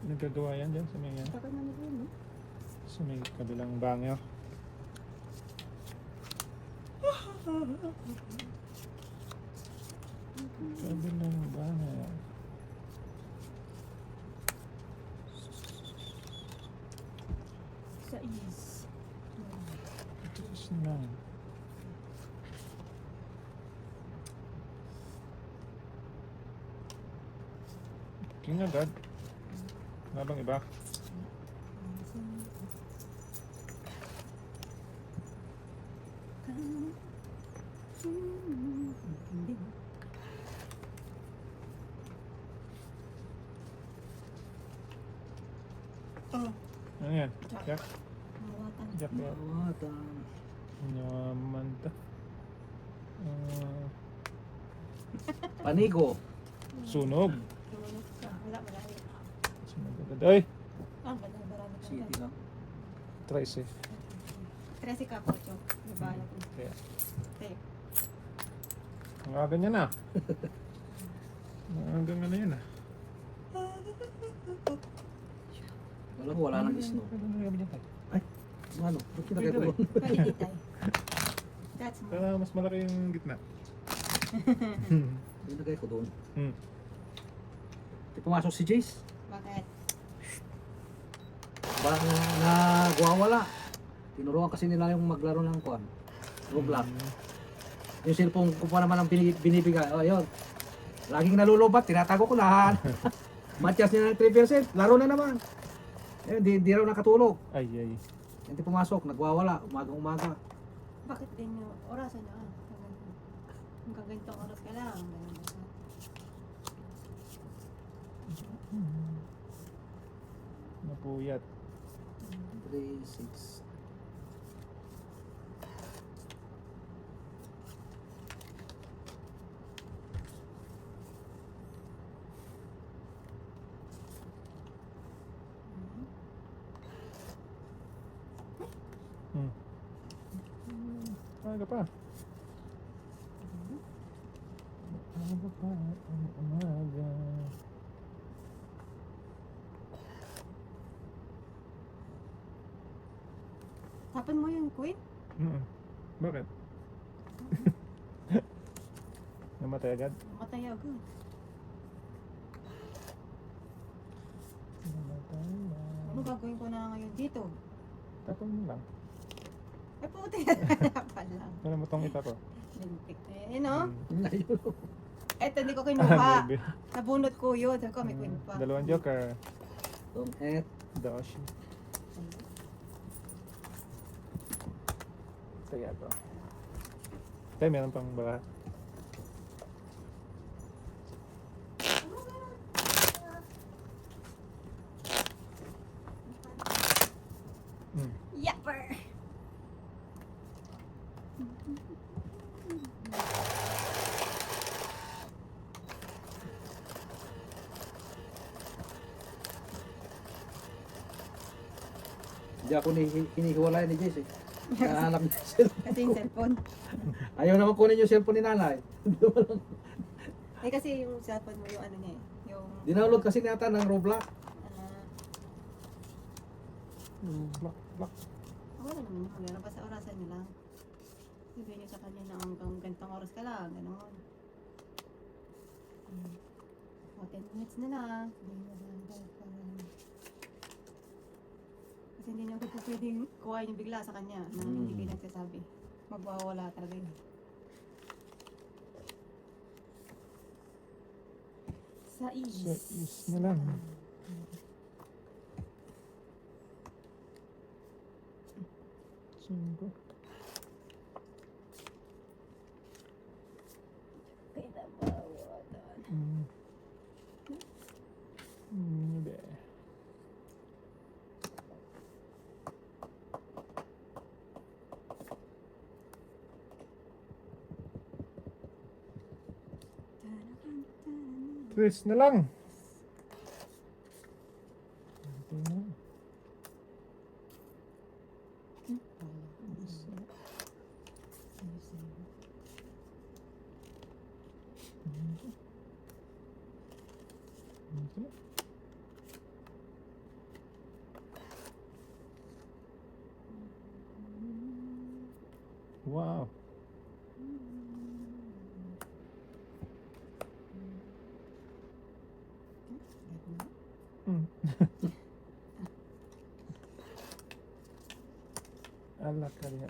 Nagagawa yan dyan sa may yan. Tagal na nito, no? Sa may kabilang bangyo. Kabilang bangyo. Sa is. Tiis na. King agad. Wala bang iba? Hindi. Ano yan? Jack? Mawatan. Jack yan. Mawatan. Nyaman ta. Panigo. Sunog. Tulog ka. Wala, marami. Sunog agad. Ay! Marami ka. City lang. Trace eh. 13 ka, Pocho. Nabala ko. Kaya. Tape. Ang aga niya na. Hanggang ano yan ah. Alam mo, wala nang snow. Ano yung niya tayo? Ano? Ba't kinagay ko doon? Pwede tayo. That's more. Kaya mas malaki yung gitna. Kinagay ko doon. Hmm. Di pumasok si Jace. Bakit? Parang nagwawala. Tinuruan kasi nila yung maglaro ng kuan. Roblox. Yung cellphone ko pa naman ang binibigay. O, yun. Laging nalulubat. Tinatago ko lahat. Matchas niya ng 3%. Laro na naman. Eh, di raw nakatulog. Ay, ay. Hindi pumasok. Nagwawala. Umaga-umaga. Bakit din yung orasan na? Hanggang ganitong oras ka lang. Ganun ba? Napuyat. 3, 6. Hmm. Aga pa. Aga pa ang umaga. Tapan mo yung queen? Bakit? Namatay agad? Matay agad. Namatay na. Ano gagawin ko na ngayon dito? Tapon mo lang. Eh, puti. Tapan lang. Wala mo tong itapo. Lintik. Eh, no? Ayun. Eto, hindi ko kinuha. Baby. Nabunot ko yun. Sabi ko, may queen pa. Dalawang joker. Tom et. Doshi. Kaya to. Tayo, meron pang baka. Yapper! Hindi ako hinihiwalay ni Jace eh. Nahanap niya yung cellphone. Kasi yung cellphone. Ayaw naman kunin yung cellphone ni nanay. Eh, kasi yung cellphone mo yung ano niya eh. Yung... Dinownload kasi nata ng Roblox. Block, block. Wala naman yun. Meron pa sa orasan niya lang. Sabihin niyo sa kanya na hanggang ganitong oras ka lang. Ganon. O, 10 minutes na lang. Sabihin niyo lang para... Kasi hindi niyo ako pwedeng kuhain yung bigla sa kanya na hindi kayo nagsasabi. Magwawala talaga yun. Sa is. Sa is na lang. Singko. Pinabawatan. Hindi. Twist na lang. Ito na. Wow. Mm. Ala kaya.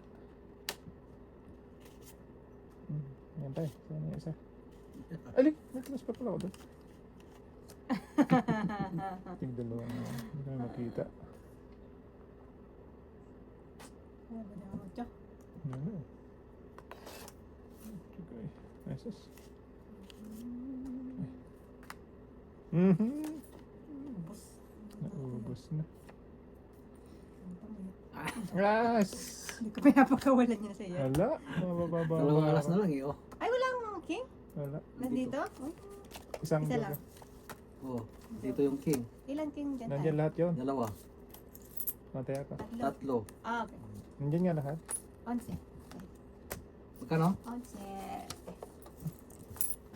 Yan tayo. Saan yung isa? Alik! May class pa pala ako doon. Ting dalawa na. Hindi kami makita. Ano ba na ako, Chok? Ano? Okay. Nice. Ubus. Naubos na. Ang pangit. Yes! Hindi ko pinapakawalan niya sa iyo. Hala! Mabababa. Dalawang alas na lang eh, oh. Ay, wala akong king. Wala. Nandito? Oh. Isang Isa lang. gabi. Oh, dito yung king. Ilan king dyan? Nandiyan lahat yun. Dalawa. Matay ako. Tatlo. Tatlo. Ah, okay. Nandiyan nga lahat. 11. Magkano? 11.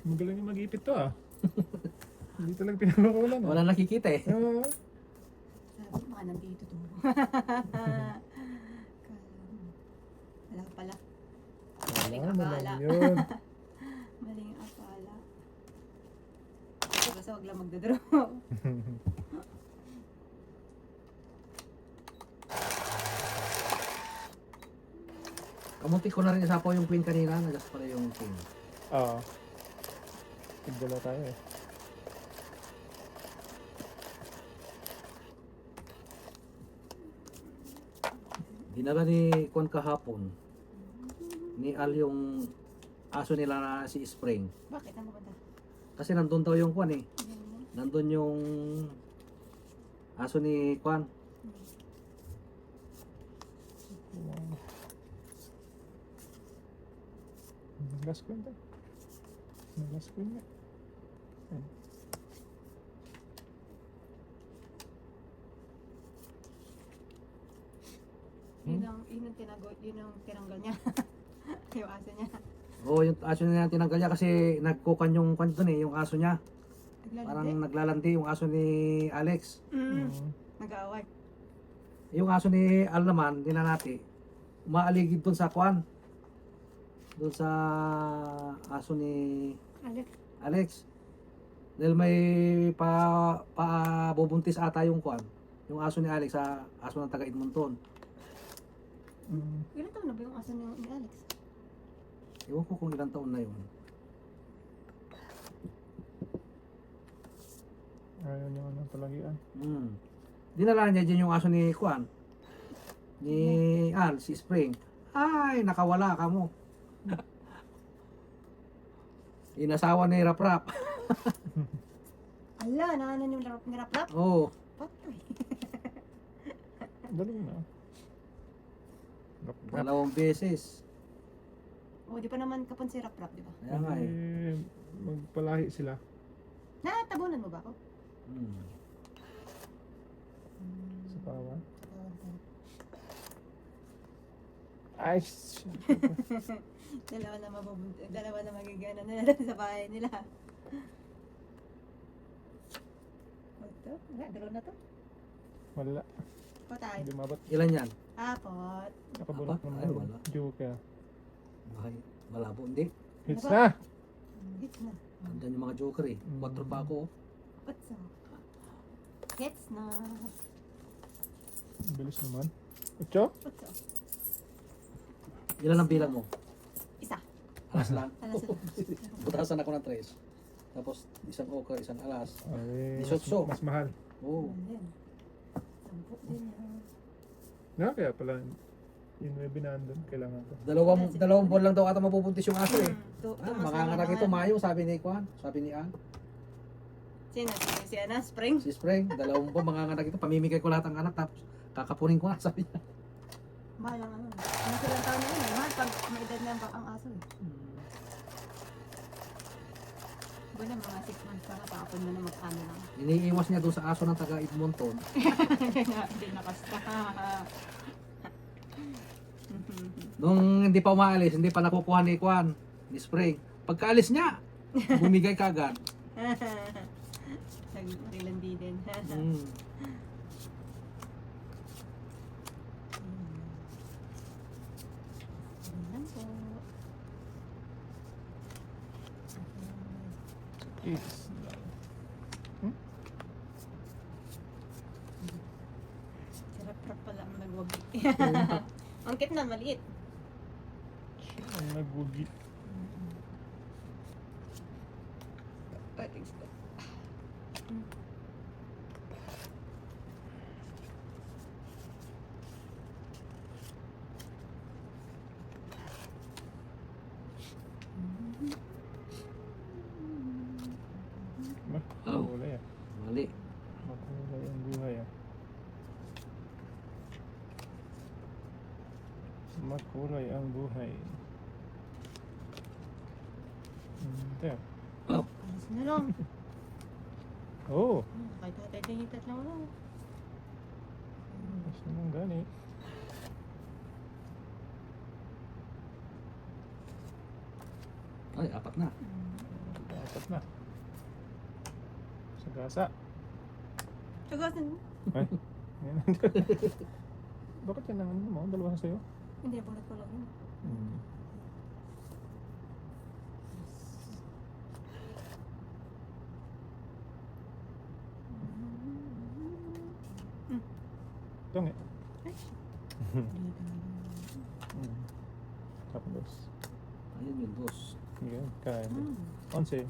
Magaling yung mag-ipit to ah. Hindi talaga pinakakulan ah. Wala nakikita eh. Ah, Sabi, baka nandito to. Wala pala. Maling wala akala. naman yun. Maling akala. Basta wag lang magdadraw. Kamunti ko na rin isapaw yung queen kanina. Nagas pala yung king. Oo. Tigdala tayo eh. Dinala ni Kwan kahapon. Ni Al yung aso nila na si Spring. Bakit? Ano ba? Kasi nandun daw yung Kwan eh. Ganyan. Nandun yung aso ni Kwan. Wow. Last coin tayo. Last coin nga. Ayan. Yun ang tinanggal niya. Yung aso niya. Oo, yung aso niya tinanggal niya kasi nagkukan yung Kwan dun eh, yung aso niya. Parang Naglalandi. naglalandi yung aso ni Alex. Mm. Nag-aaway. Yung aso ni Al naman, dinanati, umaaligid dun sa Kwan. Dun sa aso ni Alex. Alex. Dahil may bubuntis ata yung Kwan. Yung aso ni Alex sa aso ng taga Edmonton. Mm. Ilan taon na ba yung aso ni Alex? Ewan ko kung ilang taon na yun. Ayaw niyo ano palagian. Dinala niya dyan yung aso ni Kwan. Ni Al, si Spring. Ay, nakawala ka mo. Inasawa ni Rap Rap. Ala, naanan yung nirap-rap? Oo. Patay. Galing na. Rap, rap. Dalawang beses. O, di pa naman kapon si rap-rap, di ba? Kaya nga eh. Eh, magpalahi sila. Natabunan mo ba ako? Sa pawan. Ay, shit. Dalawa na magigana nila sa bahay nila. Ito, dalawa na to. Wala. Patay. Hindi mabot. Ilan yan? Apot. Nakabulok Aba, naman. ay, wala. Joker. Ay, malabo. Hindi. Hits Ano ba? na! Hits na. Andyan yung mga joker eh. 4 pa ako. What's up? Hits na. Bilis naman. Ocho? What's up? Ilan ang bilang mo? Isa. Alas lang. Alas na. Butasan ako ng 3. Tapos isang okra, isang alas. Ay, Disotso. mas mahal. Oo. Din. Sampu din yan. Na, kaya pala yung webinaan doon, kailangan ko. Dalawang buwan lang daw ata mabubuntis yung aso eh. Two months Makanganak naman ito naman. Mayo, sabi ni Kwan. Sabi ni Ann. Sino? Si Ana? Spring? Si Spring, 2 buwan manganganak ito. Pamimigay ko lahat ng anak tapos kakapunin ko na, sabi niya. Mahal ang ano. Ano silang taon na yun eh. Mahal pag may edad na ang aso eh. Wala mga 6 months pa katapon mo na magkano lang. Iniiwas niya doon sa aso ng taga Edmonton. Hindi nakasta. Nung hindi pa umaalis, hindi pa nakukuha ni Kwan, ni Spring. Pagkaalis niya, bumigay kagad. Nagrilandi din. Mm. Ayan po. Isla. Sarap-rap pala ang nagwagi. Ang cute na, maliit. Ang nagwagi. Ay, thanks ko. Makulay ah. Mali. Makulay ang buhay ah. Makulay ang buhay. Ito. Alas na lang. Oh! Kahit tatay din yung tatlong lang. Mas naman gani. Ay, apat na. Dapat na. Sagasa. Sagasan. Ay. Yan. Bakit yan ang ano mo? Dalawa na sa'yo? Hindi, bulat ko lang yun. Tongi. Ay. Tapos. Ayun yung dos. Yan. Kain. Mm. 11.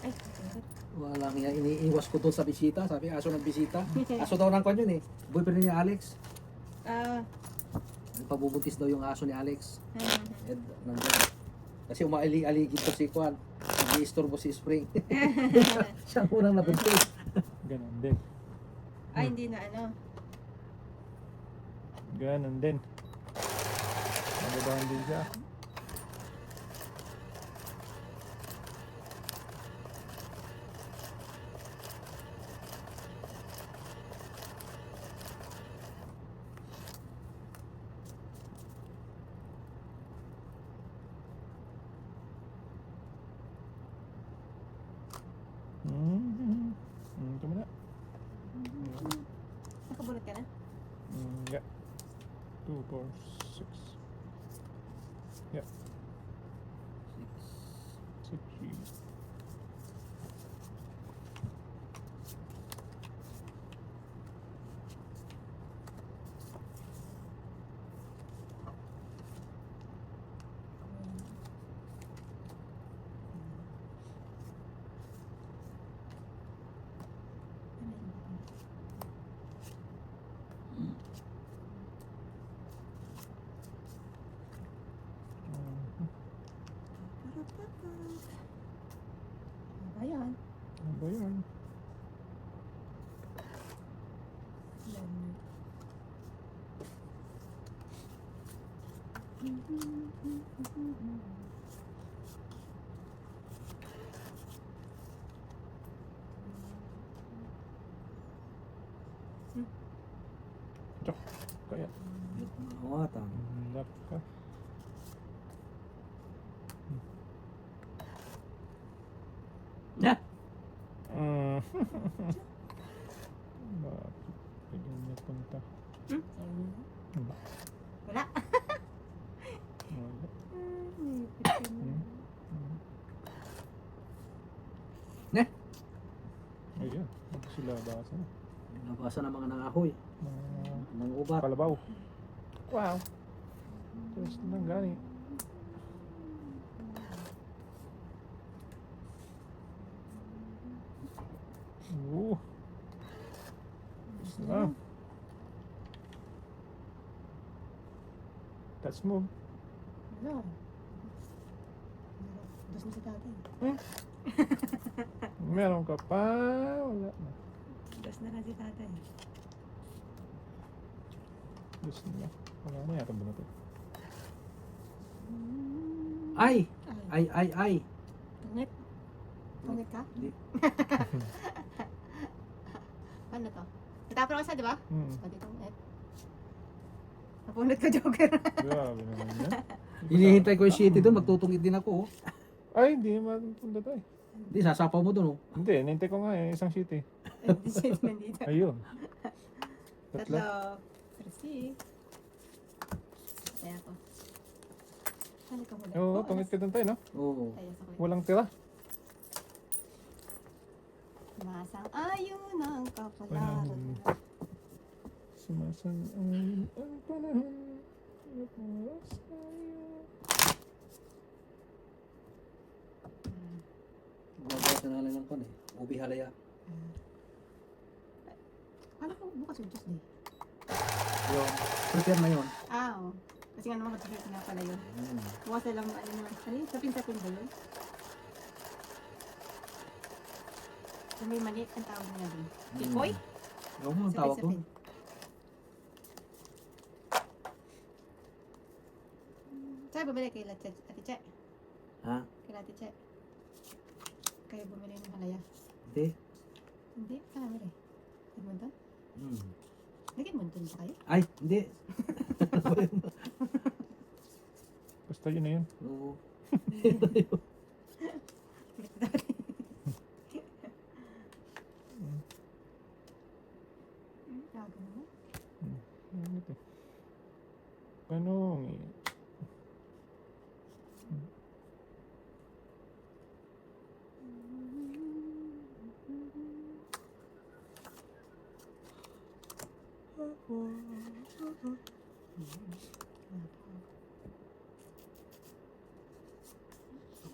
Ay, sarap. Wala kaya iniiwas ko doon sa bisita. Sabi, aso ng bisita. Aso daw ng kwan yun eh. Boyfriend ni Alex. Ah. Pabubuntis daw yung aso ni Alex. Ed, nandun. Kasi umaali-aligid ko si Kwan. Nag-i-istorbo si Spring. Siya ang unang nabuntis. Ganon din. Ay, hindi na ano. Ganon din. Nagabahan din siya. Ito mo na. Nakabulat ka na? Yeah. 2, 4, 6. Yeah. 6. Ayan. Ano ba yun? Chok. Kaya. Mawatan. Lap ka. Yeah. Bakit? Pwede niya punta. Hmm? Wala. Wala. Wala. Ne? Ayan. Sila basa na. Nabasa ng mga nangahoy. Ng ubat. Kalabaw. Wow. Tapos nang gani. Oo. Tapos na. Let's move. Wala. Dos na si tatay. Meron ka pa. Wala na. Dos na lang si tatay. Gusto na. Wala na yata ba na ito? Ay! Ay. Ay! Tungit. Tungit ka? Hindi. Paano to? Natapon ako sa, di ba? Pwede tungit. Napunod ka, Joker. Grabe naman yan. Hinihintay ko yung city doon. Magtutungit din ako. Oh. Ay, hindi naman punta tayo. Hindi, sasapaw mo doon. Oh. Hindi, nintay ko nga eh. Isang city. Hindi siya nandito. Ayun. Tatlo. Merci. Kaya ako. Halika muna. Oo, pangit-kitan tayo, no? Oo. Tayo sa kuya. Walang tira. Masang ayun ang kapalaran. Sumasang-ayon ang panahon. At oras tayo. Gumagawa sa nalang ng kon eh. Ubi halaya. Kala ko bukas yung Tuesday. Yung prepare na yun. Oo. Kasi nga naman mag-prepare nga pala yun. Hmm. Bukas na lang, ano naman. Ano yun? Sapin-sapin ba yun? Yung may maliit ang tawag niya doon. Tikoy? Oo, ang tawag ko. Sapin-sapin. Saan bumili kay Ate Che? Ha? Kay Ate Che? Kayo bumili ng halaya? Hindi. Hindi? Saan bumili? Edmonton? Hmm. Nag-Edmonton ba kayo? Ay, hindi. Basta yun na yun. Oo. Gago naman. Ano ito? Panong eh.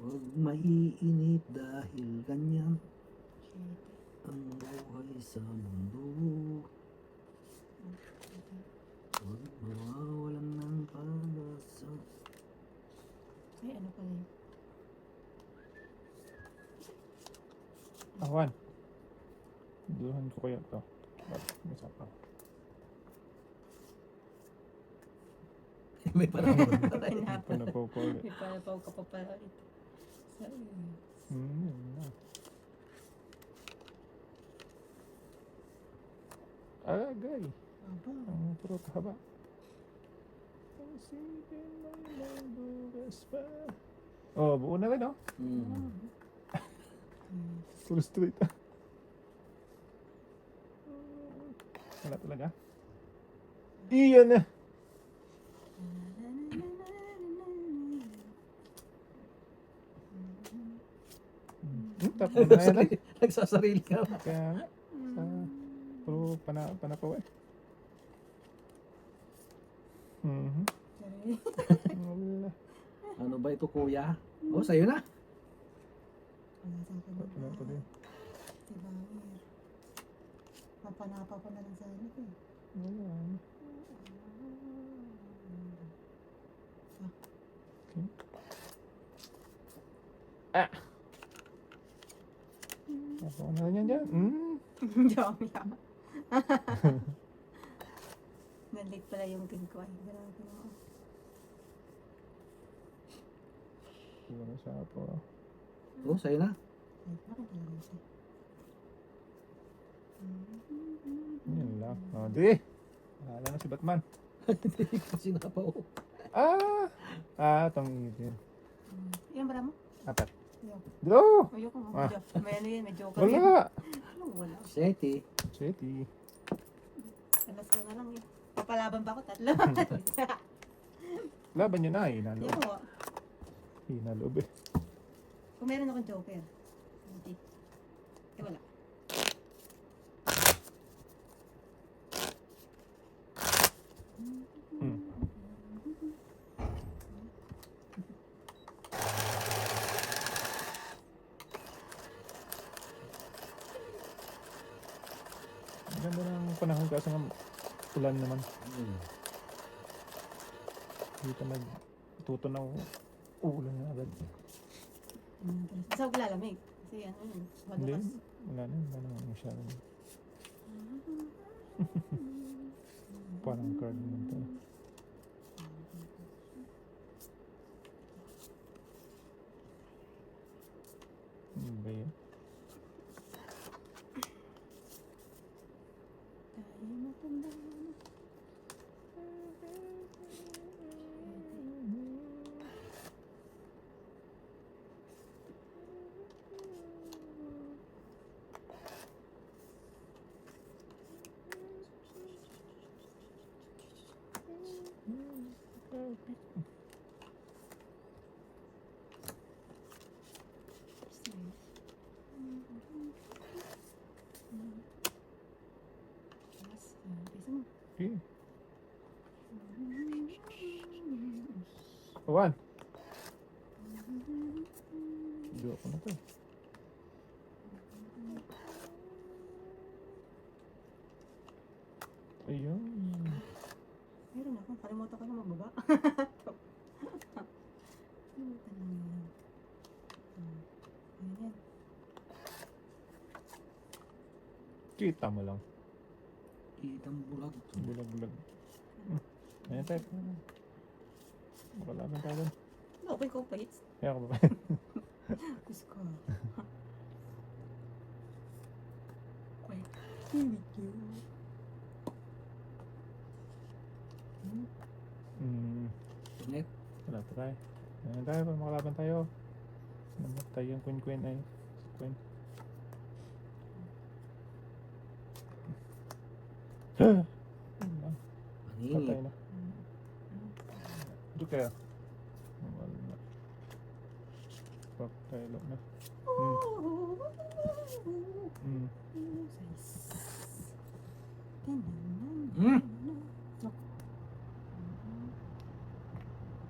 Huwag maiinip dahil ganyan ang buhay sa mundo. Huwag mawawalan ng pag-asa. Ay, ano pala yun? Awan. Duhan ko kaya ito. Masa pa. May panahon. Ito na po ko ulit. May palapaw ka pa pala ito. Yun na. Agay. Aba. Ang puro haba. Ang sipin may bugas pa. Oh, buo na rin, oh. Hmm. Full straight. Wala talaga. Iyan na. Tapos na yan. Nagsasarili ka. Kaya nga. Puro panapaw eh. Wala. Ano ba ito, kuya? Oh, sa'yo na. Wala pa din. Si Bangir. Mapanapa ko na lang sa ano ko eh. Wala. Okay. Ah! Ako na rin yan dyan. Jom lang. Nalate pala yung pin ko. Ay, grabe naman. Siguro siya po. Oh, sa'yo na. Ay, bakit talaga siya? Yun lang. O, di. Wala na si Batman. Kasi napaw. Itong itin. Yan bara mo? Apat. Ayaw. Dito! Ayoko mo. Ah. May ano yun, may joker yun. Wala! Ano wala? Seti. City. Alas ko na lang eh. Papalaban ba ako? Tatlo. Laban nyo na. Hinalo. Ayoko. Hinalob eh. Kung meron akong joker. Hindi. Eh wala. Ganda ng panahon kasi nga ulan naman. Hmm. Dito nagtutunaw ulan na agad. Basta huwag lalamig. Kasi ano yun. Hindi. Madulas. Wala na. Wala na masyado. Parang card naman to. Ano ba yun? Tayo matanda na. One. Joke ko na to. Ayun. Meron ako. Kalimutan ko na magbaba. Kalimutan lang yan. Ayun yan. Kita mo lang. Kitang bulag. Bulag-bulag. Ayan tayo. Makalaban tayo dun. Open ko plates. Kaya ko ba? Gusto ko. Wait. Here we go. Tungit. Wala pa tayo. Ayan tayo. Makalaban tayo. Namatay yung queen ay. Queen. Patay Maningit. na. Ito kaya. Wala na. Patay lang na. Mm.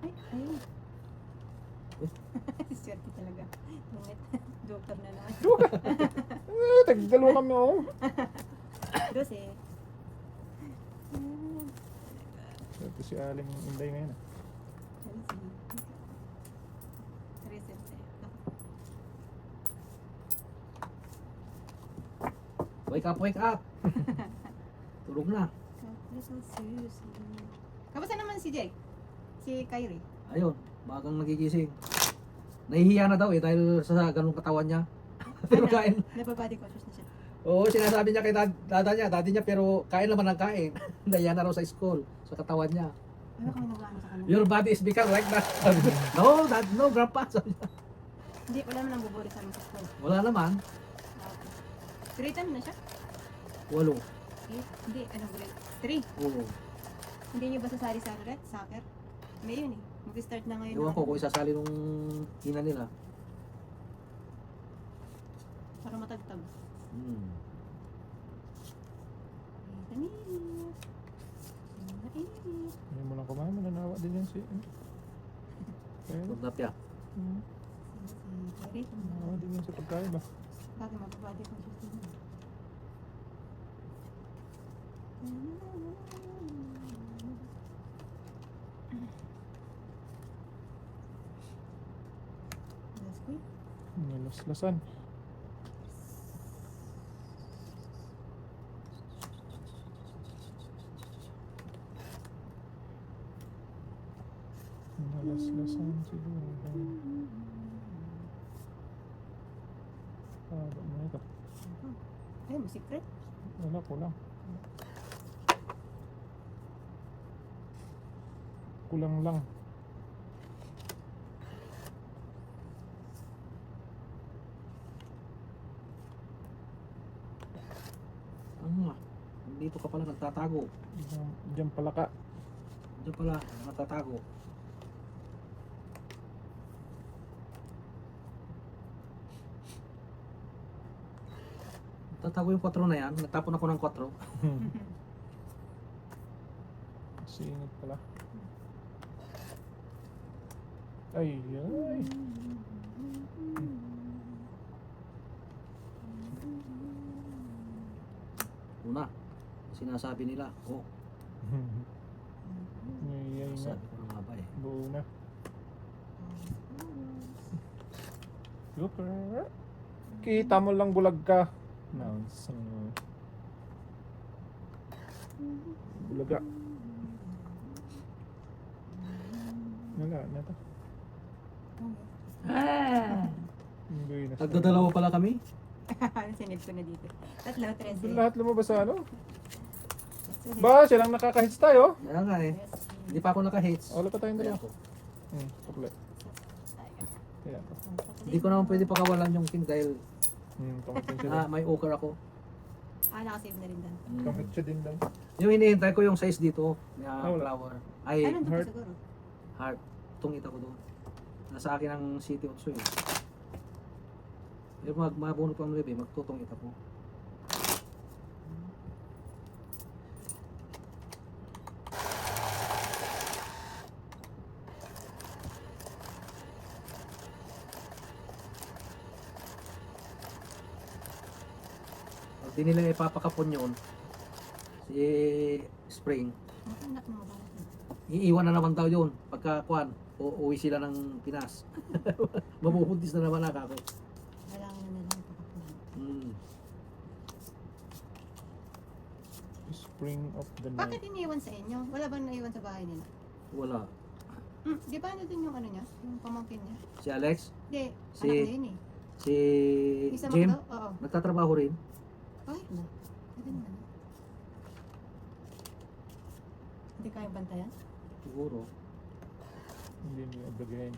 Ay, ayun. Swerte talaga. Tungit. Joker na naman. Tagdalawa kami oh. 12. Ito si Aling Inday ngayon ah. Wake up, wake up. Tulog na. Kamusta naman si Jake? Si Kyrie? Ayun, bagang nagigising. Nahihiya na daw eh dahil sa ganung katawan niya. Pero kain. Nababody conscious na siya. Oo, sinasabi niya kay dati niya, pero kain naman ng kain. Nahiya na raw sa school, sa katawan niya. Ano kami nag-ano sa kanila? Your body is become like that. No, dad, no, grandpa. Sabi niya. Hindi, wala naman ang buburi sa amin sa school. Wala naman. Grade ano na siya? 8. Hindi, ano grade? 3. Oo. Hindi niyo ba sasali sa ulit? Soccer? May yun eh. Mag-start na ngayon. Ewan ko kung isasali nung ina nila. Para matagtag. Mainit. Mainit. Hindi mo lang kumain. Mananawa din yan si... Kaya, Tundap ya. Si Kyrie. mananawa din yan sa pagkain ba? Bakit mababody conscious din yun? That's good. Nilaslasan. Nilaslasan siguro. Ano mo ito? Ay, mo secret? Wala ko lang. Kulang lang. Dito ka pala nagtatago. Diyan pala ka. Diyan pala nagtatago. Tatago yung 4 na yan. Natapon ako ng 4. Singit pala. Ay, ay. Una, sinasabi nila, oh, Ngayay nga. sabi ko na nga ba eh. Buo na. Joker. Kita mo lang bulag ka. Nouns. Bulaga. Wala na to. Hindi na. Nagdadalawa pala kami. Sinid ko na dito. Tatlo, 13. Lahat lumabas sa ano? Ba, siya lang nakaka-hits tayo. Kaya nga eh. Hindi pa ako naka-hits. Wala pa tayong Kaya dalawa. ako. Kapla. Kaya ako. Hindi ko naman pwede pakawalan yung king dahil Pangit siya may okar ako. Nakasave na rin doon. Mm. Pangit siya din lang. Yung hinihintay ko yung size dito, na Wala. flower. Ay, Ay, nandun pa heart. siguro. heart. Tungit ako doon. Nasa akin ang City Otso eh. Pero mabunot pang 9, magtutungit ako. Hindi nila ipapakapon yun. Si Spring. Ang anak mo ba? Iiwan na naman daw yun. Pagka kuwan, uuwi sila ng Pinas. Mabubuntis na naman ako. Kailangan na nilang pakapunan. Spring of the night. Bakit iniwan sa inyo? Wala bang naiwan sa bahay nila? Wala. Di ba ano din yung ano niya? Yung pamangkin niya? Si Alex, Hindi, Si- anak niya yun eh. si Isa Jim, daw? Oo. nagtatrabaho rin. Bakit na? Pwede naman. Hindi kayang bantayan? Siguro. Hindi niya ibagayin.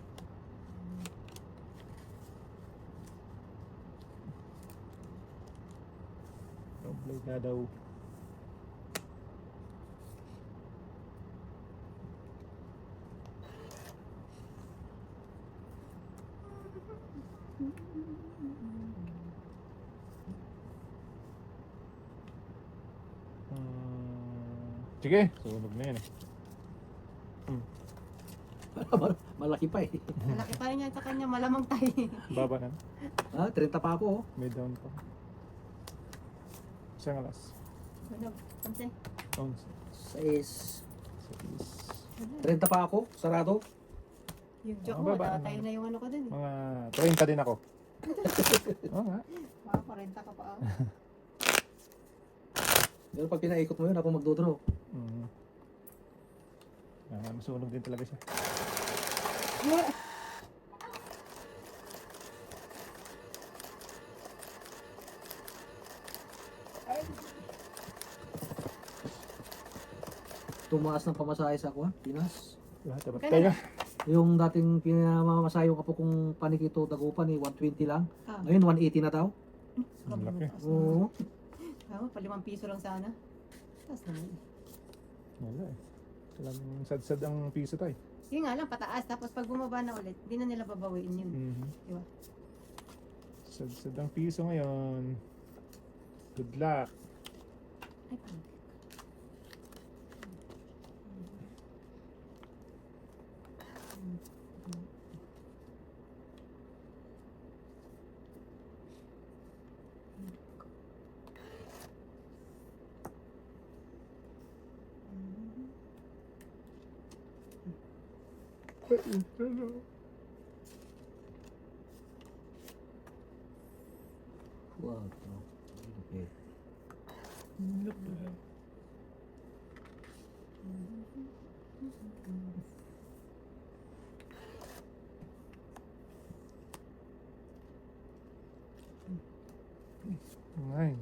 Obligado. Sige, sunog na yan eh. Malaki pa eh. Malaki pa rin yan sa kanya, malamang tayo. Baba na. 30 pa ako. Oh. May down pa. Isang alas. Sunog. Pansin. 6. 6. 30 pa ako. Sarado. Yung joke Ah, mo, baba. tayo na yung ano ko dun. Mga 30 din ako. Oo nga. Mga 40 ka pa. Pero pag pinaikot mo yun, ako magdodraw. Masunog din talaga siya. Tumaas ng pamasahe sa ako, Pinas. Lahat dapat Kaya tayo. Yung dating pinamamasahe ko po kung Panikito Dagupan eh, 120 lang. Ah, Ngayon, 180 na daw. Ang laki. Oo. Oo, pa 5 piso lang sana. Tapos naman. Wala eh. Talagang sad-sad ang piso tayo. Yun nga lang, pataas. Tapos pag bumaba na ulit, hindi na nila babawiin yun. Diba? Sad-sad ang piso ngayon. Good luck. Ay, pangit. Wow. Okay. Ay.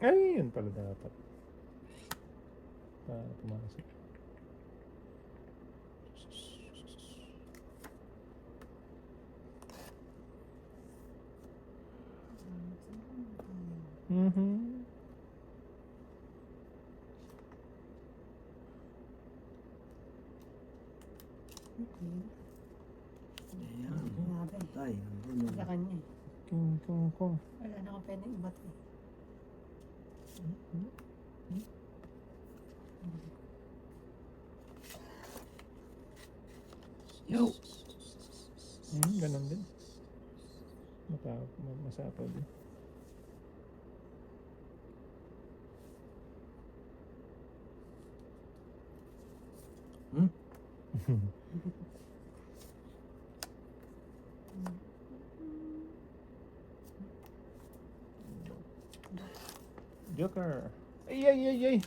Ay, yun pala dapat. Para pumasok. Mhm. Okay. Ayan. Grabe. Tay, ano Sa kanya eh. King kong kong. Wala na akong pwedeng ibat eh. Yo. Ganun din. Masapaw din. Joker. Ay, ay, ay, ay.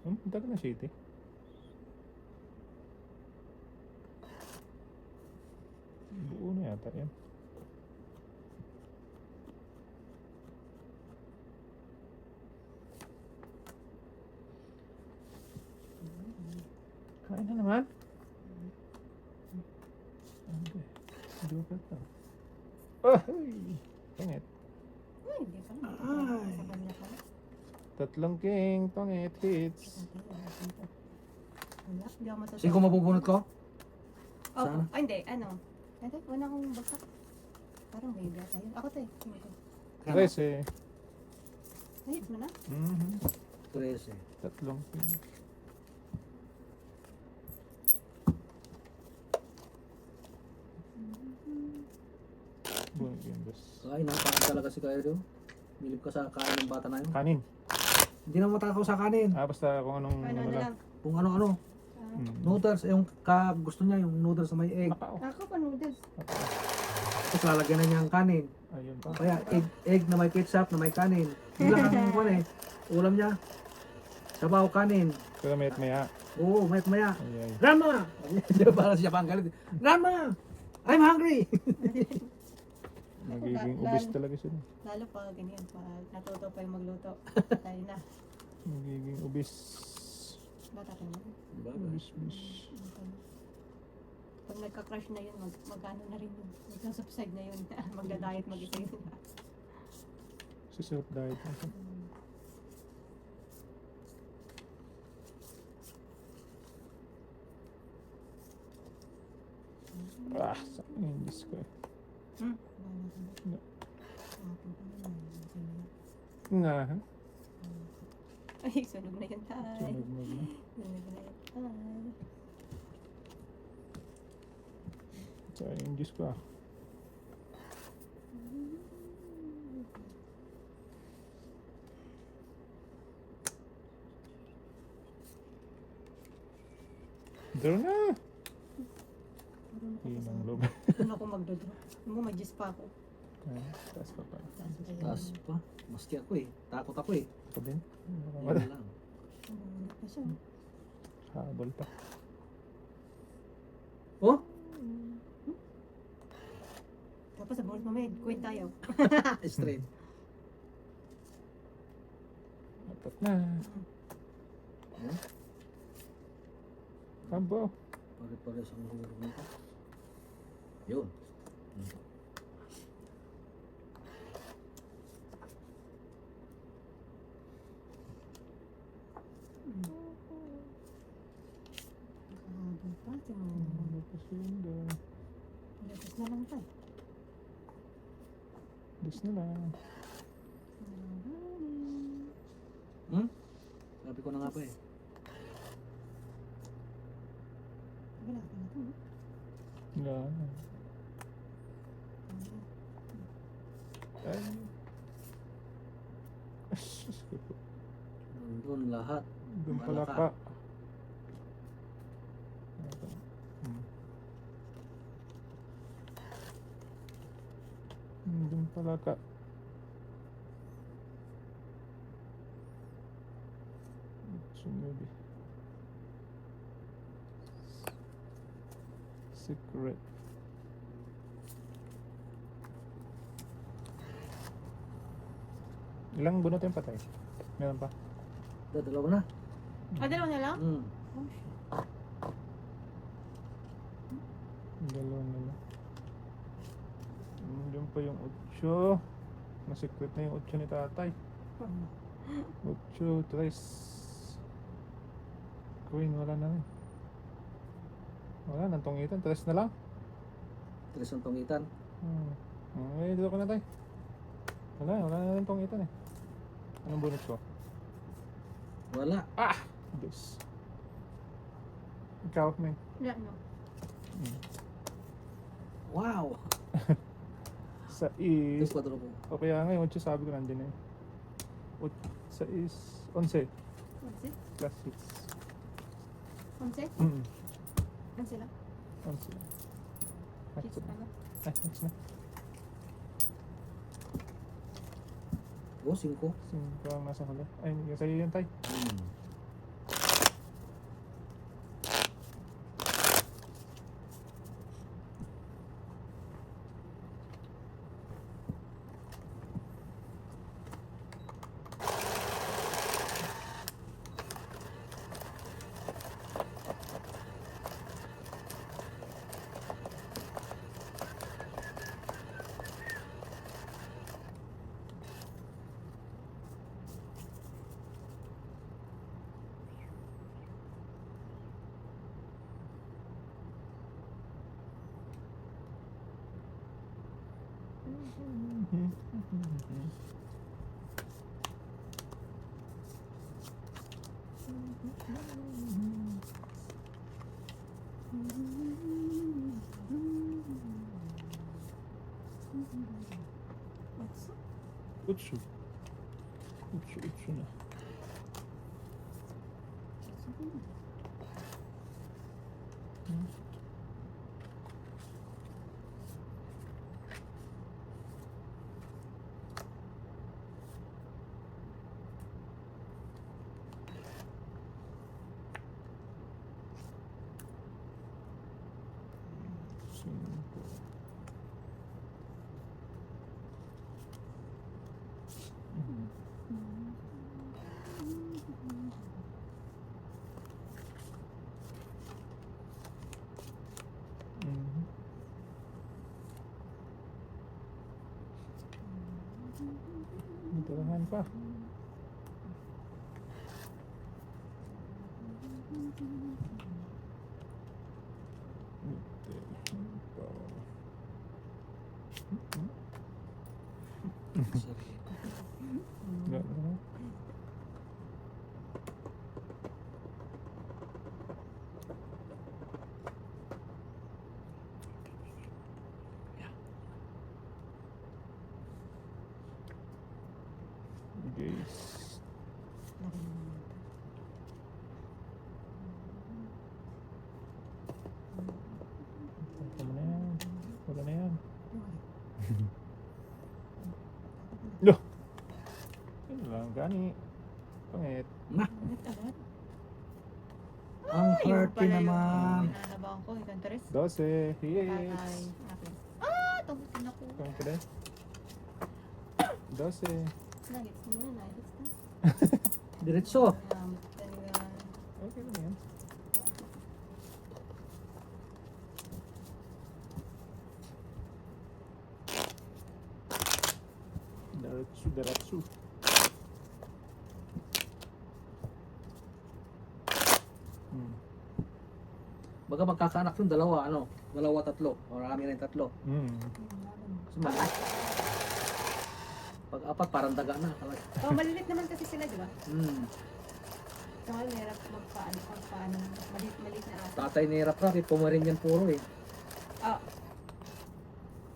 Yan. Tagal na shade eh. Buo na yata yan. Kain na naman. Okay. Joker to. Ay! Pangit. Uy, hindi pa naman. Sa kanya pala. Tatlong king, pangit, hits. Wala, hindi ako masasabi. Sino mabubunot ko? Oh, Saan? ay, hindi, ano? Ito, una kong bagsak. Parang may iba tayo. Ako tayo. Kano? 13. Ayos mo na. 13. Tatlong pin. Buhay yun, boss. Kain ang kain talaga si Kairo. Milip ka sa kain ng bata na yun. Kanin. Hindi na matakaw sa kanin. Basta kung anong Ano na lang. Kung ano-ano. Noodles, yung gusto niya, yung noodles na may egg. Nakao. Ako pa noodles. Tapos lalagyan na niya ang kanin. Ayun pa. O kaya egg na may ketchup na may kanin. Yung lang ang kuwan eh. Ulam niya. Sabaw kanin. Pero mayat maya. Oo, mayat maya. Ay, ay. Grandma! Di ba parang siya pang galit. Grandma! I'm hungry! Magiging Lalo- ubis talaga siya. Lalo pa ganyan. Pag natuto pa yung magluto. Tayo na. Magiging ubis. Bata ka na. Ubis. Pag nagka-crush na yun, mag-ano na rin yun. Mag-subside na yun. Magda-diet mag-isa yun. Si self diet. Sa yung Diyos ko eh. Hmm? Na, Ay, sunog na yun tayo. sunog mo na. Sunog na yun tayo. Sa yung Diyos ko ah. Draw na! Hinang loob. Doon ako magdodrop. Mo, may gis pa ako. Taas pa pa. Taas pa. Maski ako eh. Takot ako eh. Ako din. Wala lang. Pa siya. Habol pa. Oh? Tapos sa bonus mamaya, quit tayo. Straight. Apat na. Kambo. Pare-pare sa mahulog nito. Yun. Habol pa. Sundo. Lapos na lang tayo. Dos na lang. Sabi ko na nga pa eh. Wala ka na ito. no? Wala na. Ay. Asus ko po. Nandun lahat. Doon pala Malaka. ka. Doon pala ka. So maybe. Secret. Ilang bunot yung patay? Meron pa? Dalawa na. Dalawa na lang? Hmm. Oh, shit. Dalawa na lang. Diyan pa yung 8. Secret na yung 8 ni tatay. 8, 3. Queen, wala na rin. Wala, nang tungitan. 3 na lang. Tres ang tungitan. Dito ka na tayo. Wala na rin tungitan eh. Anong bonus ko? Wala. Dos. Ikaw, Ming. Wala, no. Wow. Sa Tres is. kwadro ko. O kaya nga yung 8 sabi ko nandun eh. Sa is 11 Onse? plus 6. Onse? Onse lang? 11. Kids pa ba? Next na. Oh, 5. 5 ang nasa huli. Ay, yung sa'yo yun tayo. Utsu. Utsu na. Cinco. Tirahan pa. Guys. Tama na yan. Wala na yan. Loh! Yun lang, gani. Pangit. Ang hearty naman. Nanabahan ko, ikan tres. 12. Tatay. Yes. Akin. Ah! Tabutin ako. Pangit ka din? 12. Nuggets mo na, nuggets na. Diretso. Talaga. Okay lang yan. Daratsu. Baga magkakaanak yung dalawa, ano? Dalawa, tatlo. O marami rin tatlo. Kasi maliit. Pag apat, parang daga na. Oh, malilit naman kasi sila, di ba? Kaya mahirap magpaano. Maliit na ata. Tatay ni Rap-Rap, Pomeranian puro eh. Ah.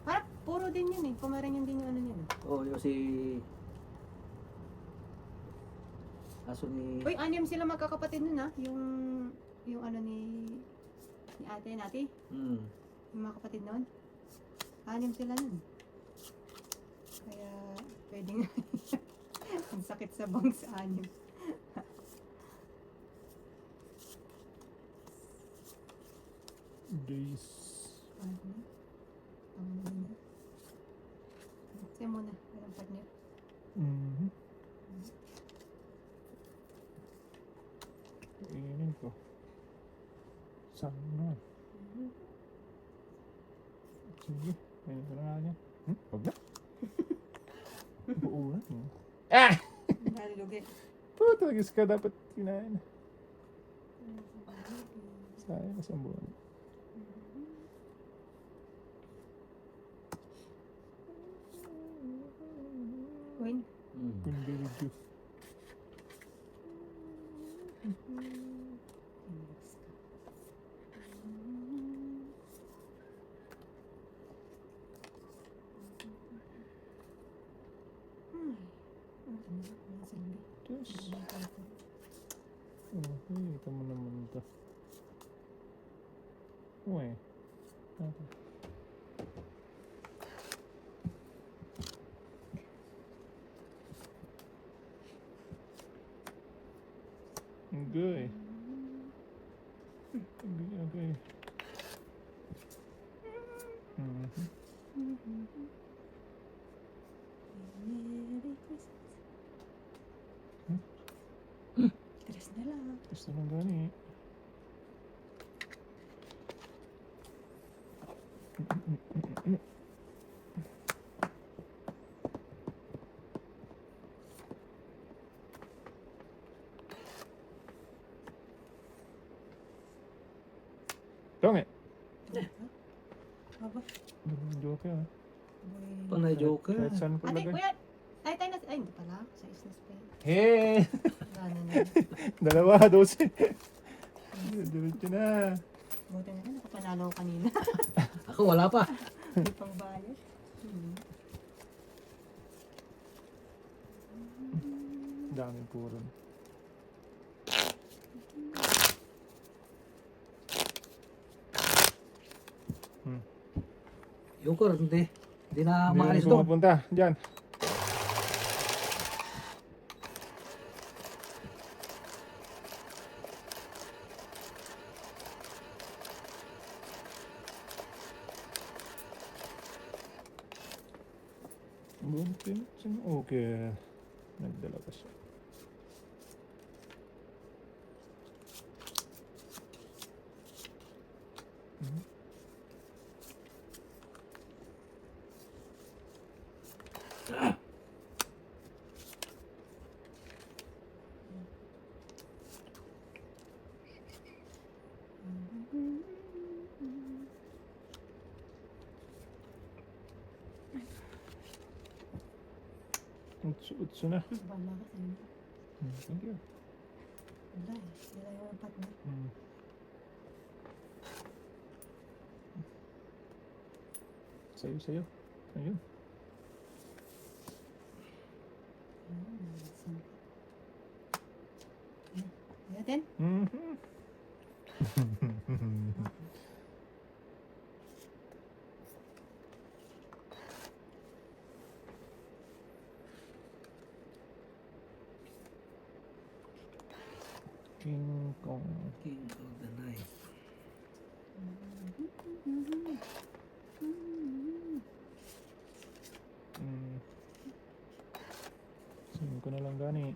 Parang puro din yun eh. Pomeranian din yung ano yun. Oh, yung si... Aso ni... Uy, anim sila magkakapatid nun ah. Yung ano ni ate nati. Yung mga kapatid nun. Anim sila nun. Kaya pwedeng ang sakit sa bangs anim. Days. Siya muna, walang partner. Kainin ko. Sana. Sige. Kainin ko na nga yan. Huwag na. Buo na. Ah! Nalulugi. Puta, gis ka dapat kinain. Sayang kasi ang buwan. Win. Kundi review. Yes. Okay, ito mo naman ito. Uy. Okay. Okay. Okay. Merry Christmas. Tres na lang. Gusto lang gani. Dong eh. Aba. Joke ah. Panay joker. Kahit saan ko Ate, lagay. kuya. Ay, tayo na. Ay, hindi pala. Sa islas pa yun. Hey! Gana na. Dalawa, 12. Diretso na. Buti na lang, nakapanalo ako kanina. Ako wala pa. May pang bayad. Daming puron. Joker, hindi. Hindi na Hindi maalis rin doon. pumapunta. Diyan. Buntin. Okay. Nagdala pa siya. Utsu na. Bala ka sa'yo. Thank you. Wala eh. Sila yung empat na. Sa'yo. Ayun. Ayan. Mhm. King Kong. King of the night. Sabihin ko na lang gani.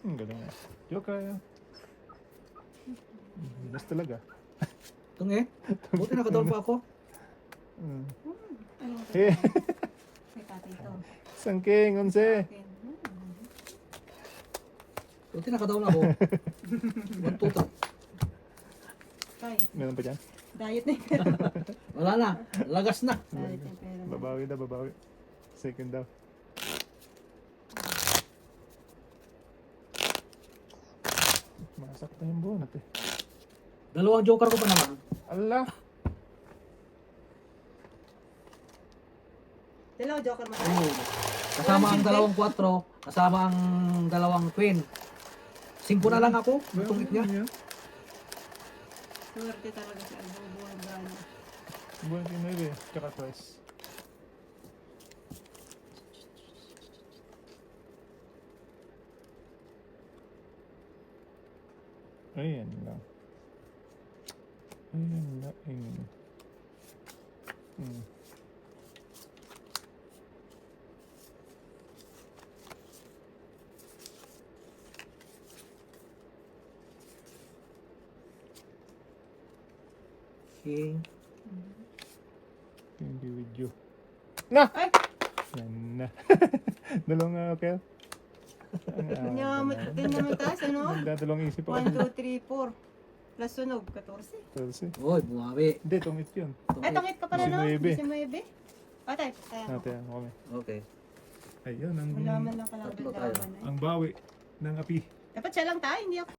Ang galing nga. Joker. Bilas talaga. Itong buti nakadol pa ako. Mm. Ano ito? Eh, May tatay ito. Sangking, 11. Akin. Buti nakadol ako. 1, 2, 3. Tay, Meron pa dyan? diet na yun. Wala na. Lagas na. Diet yung pera mo. Babawi. Second daw. Masakta yung bunot eh. Dalawang joker ko pa naman. Allah! Dalawa joker mo. Oo. Kasama ang dalawang 4. Kasama ang dalawang queen. 5 na lang ako. Yung tungit niya. Swerte talaga si Albobo ang gana. Buwan yung 9 eh. Tsaka twice. Ayan lang. Ayan lang. King. Hindi with you. Na! Ay! Yan na. Dalawang okay. Tin naman taas, ano? Nagdadalawang isip ako. 1, 2, 3, 4. Plus sunog, 14. 12. Oy, bumawi. Hindi, tungit yun. Ay, tangit ka pala, no? 19. 19. Atay, tayo. Natin ang kami. Okay. Ayun, Wala man lang kalaban Tatlo tayo. laban. ang bawi ng api. Dapat siya lang tayo, hindi ako.